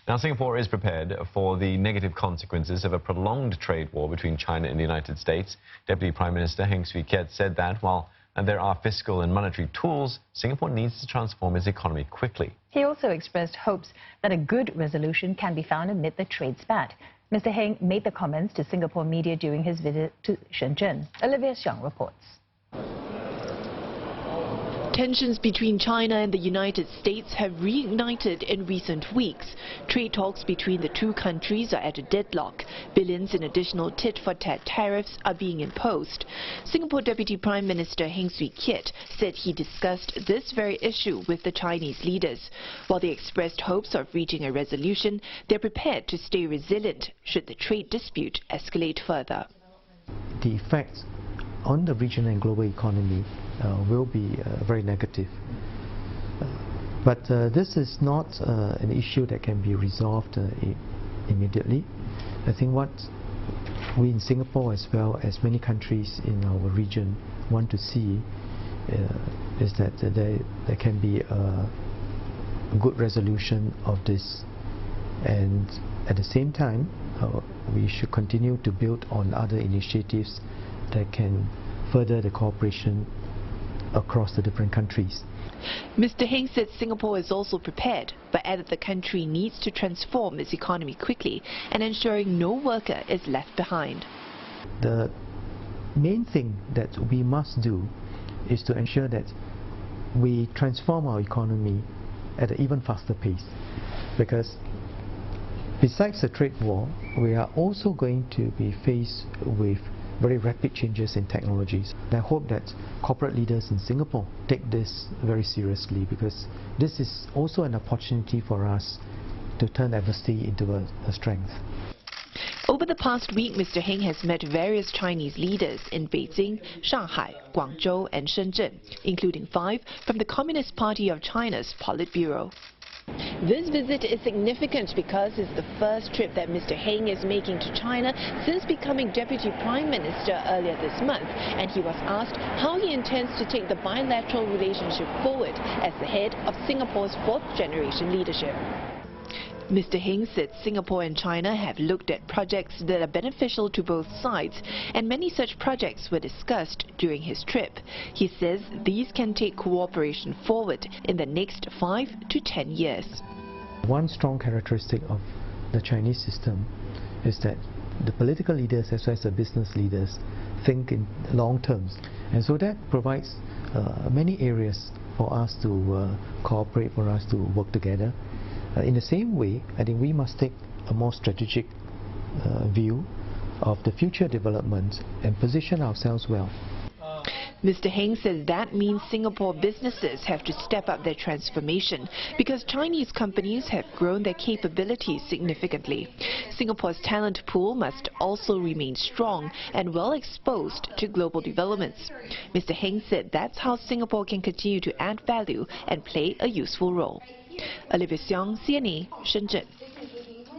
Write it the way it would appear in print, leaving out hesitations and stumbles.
Now, Singapore is prepared for the negative consequences of a prolonged trade war between China and the United States. Deputy Prime Minister Heng Keat said that while there are fiscal and monetary tools, Singapore needs to transform its economy quickly. He also expressed hopes that a good resolution can be found amid the trade spat. Mr. Heng made the comments to Singapore media during his visit to Shenzhen. Olivia Xiang reports. Tensions between China and the United States have reignited in recent weeks. Trade talks between the two countries are at a deadlock. Billions in additional tit-for-tat tariffs are being imposed. Singapore Deputy Prime Minister Heng Keat said he discussed this very issue with the Chinese leaders. While they expressed hopes of reaching a resolution, they're prepared to stay resilient should the trade dispute escalate further. The effects on the regional and global economy will be very negative. But this is not an issue that can be resolved immediately. I think what we in Singapore, as well as many countries in our region, want to see is that there can be a good resolution of this, and at the same time we should continue to build on other initiatives that can further the cooperation across the different countries. Mr. Heng said Singapore is also prepared, but added the country needs to transform its economy quickly and ensuring no worker is left behind. The main thing that we must do is to ensure that we transform our economy at an even faster pace, because besides the trade war, we are also going to be faced with very rapid changes in technologies. I hope that corporate leaders in Singapore take this very seriously, because this is also an opportunity for us to turn adversity into a strength. Over the past week, Mr. Heng has met various Chinese leaders in Beijing, Shanghai, Guangzhou and Shenzhen, including 5 from the Communist Party of China's Politburo. This visit is significant because it's the first trip that Mr. Heng is making to China since becoming Deputy Prime Minister earlier this month, and he was asked how he intends to take the bilateral relationship forward as the head of Singapore's 4th generation leadership. Mr. Heng said Singapore and China have looked at projects that are beneficial to both sides, and many such projects were discussed during his trip. He says these can take cooperation forward in the next 5 to 10 years. One strong characteristic of the Chinese system is that the political leaders as well as the business leaders think in long terms, and so that provides many areas for us to cooperate, for us to work together. In the same way, I think we must take a more strategic view of the future development and position ourselves well. Mr. Heng says that means Singapore businesses have to step up their transformation because Chinese companies have grown their capabilities significantly. Singapore's talent pool must also remain strong and well exposed to global developments. Mr. Heng said that's how Singapore can continue to add value and play a useful role. Olivia Xiang, CNA, Shenzhen.